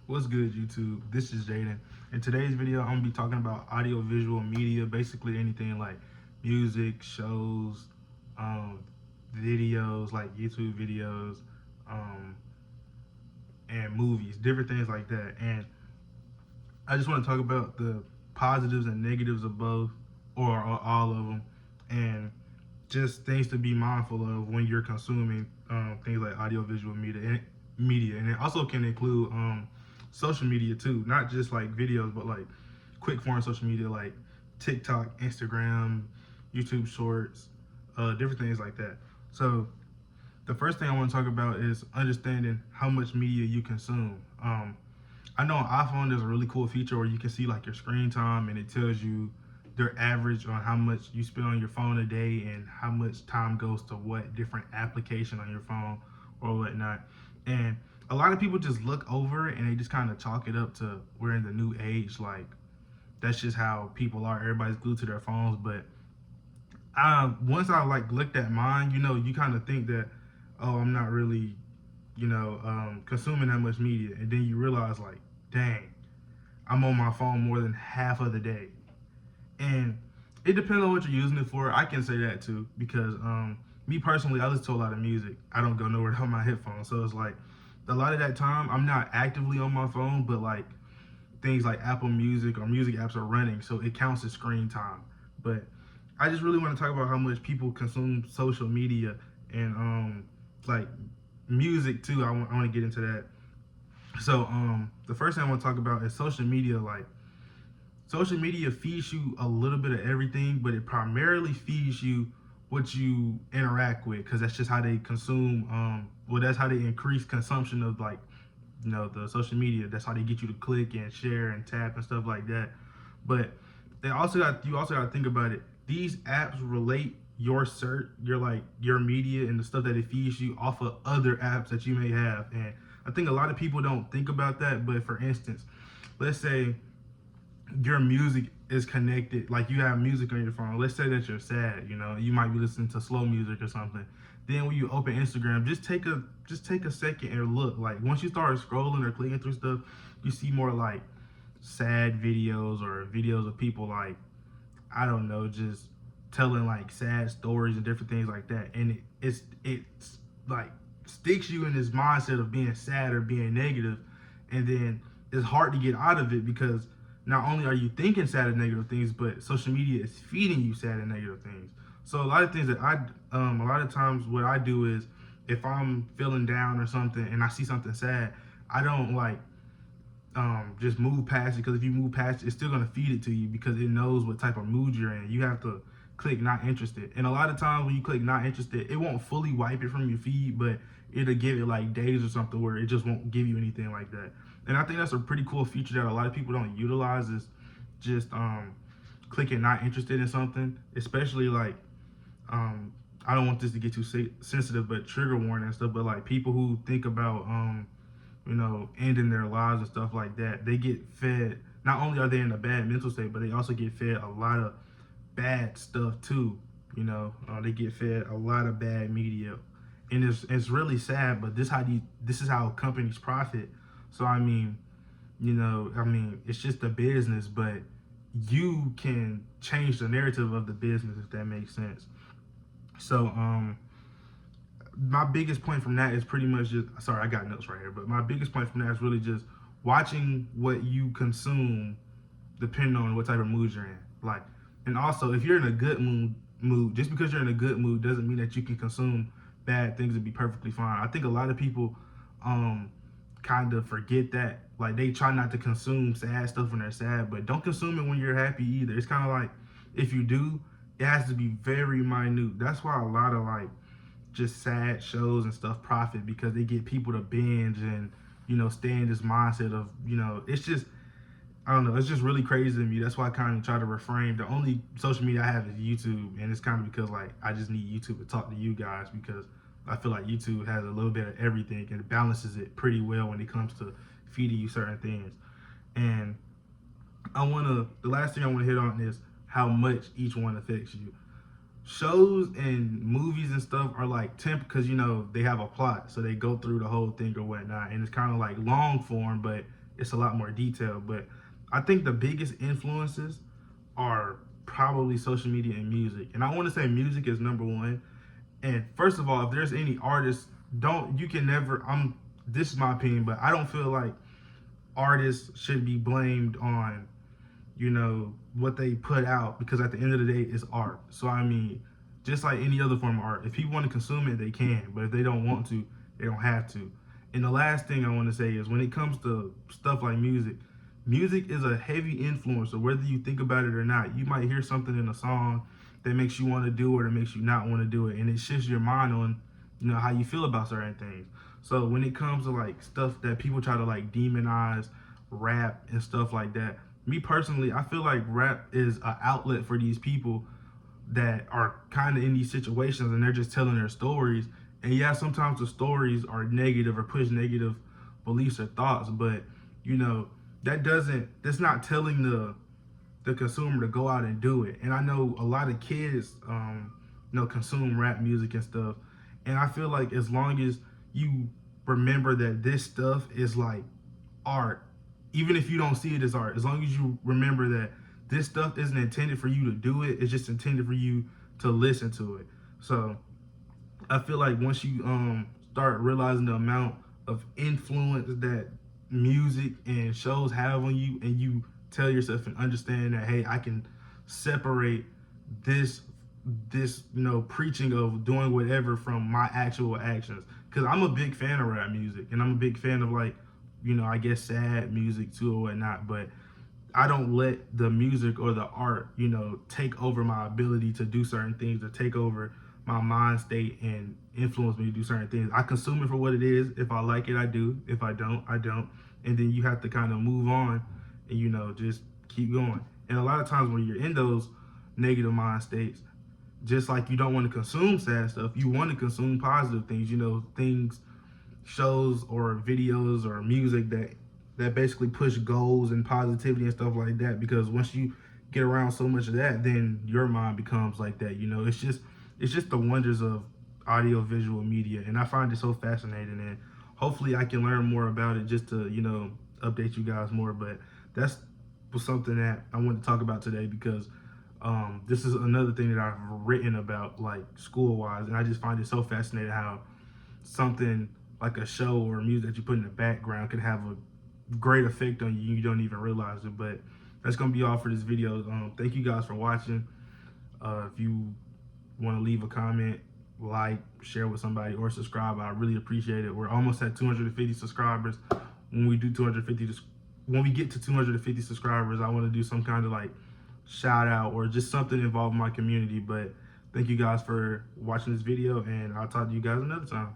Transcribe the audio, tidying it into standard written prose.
What's good, YouTube? This is Jaden. In today's video, I'm gonna be talking about audio-visual media, basically anything like music, shows, um, videos like YouTube videos, um, and movies, different things like that. And I just want to talk about the positives and negatives of both, or all of them, and just things to be mindful of when you're consuming things like audiovisual media, and it also can include social media too, not just like videos, but like quick form social media like TikTok, Instagram, YouTube Shorts, different things like that. So the first thing I want to talk about is understanding how much media you consume. I know on iPhone there's a really cool feature where you can see like your screen time and it tells you their average on how much you spend on your phone a day and how much time goes to what different application on your phone or whatnot. And a lot of people just look over it and they just kind of chalk it up to we're in the new age. Like that's just how people are. Everybody's glued to their phones. But once I like looked at mine, you kind of think that, oh, I'm not really, consuming that much media, and then you realize like, dang, I'm on my phone more than half of the day. And it depends on what you're using it for. I can say that too because me personally, I listen to a lot of music. I don't go nowhere without my headphones, so it's like a lot of that time I'm not actively on my phone, but like things like Apple Music or music apps are running, so it counts as screen time. But I just really want to talk about how much people consume social media and like music too. I want to get into that. So the first thing I want to talk about is social media. Like social media feeds you a little bit of everything, but it primarily feeds you what you interact with because that's just how they consume. Well, that's how they increase consumption of like the social media. That's how they get you to click and share and tap and stuff like that. But you also got to think about it. These apps relate your search, your media and the stuff that it feeds you off of other apps that you may have. And I think a lot of people don't think about that. But for instance, let's say your music is connected, like you have music on your phone. Let's say that you're sad, you might be listening to slow music or something. Then when you open Instagram, just take a second and look. Like once you start scrolling or clicking through stuff, you see more like sad videos or videos of people like, I don't know, just telling like sad stories and different things like that. And it's like sticks you in this mindset of being sad or being negative, and then it's hard to get out of it because not only are you thinking sad and negative things, but social media is feeding you sad and negative things. So a lot of things that a lot of times what I do is if I'm feeling down or something and I see something sad, I don't like just move past it, because if you move past it, it's still gonna feed it to you because it knows what type of mood you're in. You have to click not interested, and a lot of times when you click not interested, it won't fully wipe it from your feed, but it'll give it like days or something where it just won't give you anything like that. And I think that's a pretty cool feature that a lot of people don't utilize is just clicking not interested in something, especially like I don't want this to get too sensitive, but trigger warning and stuff. But like people who think about ending their lives and stuff like that, they get fed. Not only are they in a bad mental state, but they also get fed a lot of bad stuff too. They get fed a lot of bad media, and it's really sad. But this is how companies profit. So it's just a business, but you can change the narrative of the business if that makes sense. So my biggest point from that is pretty much just, sorry, I got notes right here, but my biggest point from that is really just watching what you consume depending on what type of mood you're in. Like, and also if you're in a good mood, just because you're in a good mood doesn't mean that you can consume bad things and be perfectly fine. I think a lot of people kind of forget that. Like they try not to consume sad stuff when they're sad, but don't consume it when you're happy either. It's kind of like if you do, it has to be very minute. That's why a lot of like just sad shows and stuff profit, because they get people to binge and stay in this mindset of it's just, I don't know, it's just really crazy to me. That's why I kind of try to refrain. The only social media I have is YouTube, and it's kind of because like I just need YouTube to talk to you guys, because I feel like YouTube has a little bit of everything and it balances it pretty well when it comes to feeding you certain things. And the last thing I want to hit on is how much each one affects you. Shows and movies and stuff are like temp because they have a plot, so they go through the whole thing or whatnot, and it's kind of like long form, but it's a lot more detailed. But I think the biggest influences are probably social media and music. And I want to say music is number one. And first of all, if there's any artists, don't you can never this is my opinion, but I don't feel like artists should be blamed on, you know, what they put out, because at the end of the day it's art. So I mean, just like any other form of art, if people want to consume it, they can, but if they don't want to, they don't have to. And the last thing I want to say is, when it comes to stuff like music, music is a heavy influencer, whether you think about it or not. You might hear something in a song that makes you want to do it or makes you not want to do it, and it shifts your mind on, you know, how you feel about certain things. So when it comes to like stuff that people try to like demonize, rap and stuff like that, me personally, I feel like rap is an outlet for these people that are kind of in these situations, and they're just telling their stories. And yeah, sometimes the stories are negative or push negative beliefs or thoughts, but you know, that's not telling the consumer to go out and do it. And I know a lot of kids you know, consume rap music and stuff, and I feel like as long as you remember that this stuff is like art, even if you don't see it as art, as long as you remember that this stuff isn't intended for you to do it, it's just intended for you to listen to it. So I feel like once you start realizing the amount of influence that music and shows have on you, and you tell yourself and understand that, hey, I can separate this you know, preaching of doing whatever from my actual actions. Because I'm a big fan of rap music, and I'm a big fan of, like, you know, I guess sad music too or whatnot, but I don't let the music or the art, you know, take over my ability to do certain things, or take over my mind state and influence me to do certain things. I consume it for what it is. If I like it, I do. If I don't, I don't. And then you have to kind of move on and, you know, just keep going. And a lot of times when you're in those negative mind states, just like you don't want to consume sad stuff, you want to consume positive things, you know, things, shows or videos or music that basically push goals and positivity and stuff like that. Because once you get around so much of that, then your mind becomes like that. You know, it's just the wonders of audio visual media, and I find it so fascinating. And hopefully I can learn more about it, just to, you know, update you guys more. But that's was something that I wanted to talk about today, because this is another thing that I've written about, like, school wise, and I just find it so fascinating how something like a show or music that you put in the background could have a great effect on you. You don't even realize it. But that's gonna be all for this video. Thank you guys for watching. If you want to leave a comment, like, share with somebody, or subscribe, I really appreciate it. We're almost at 250 subscribers. When we get to 250 subscribers, I want to do some kind of like shout out or just something involving my community. But thank you guys for watching this video, and I'll talk to you guys another time.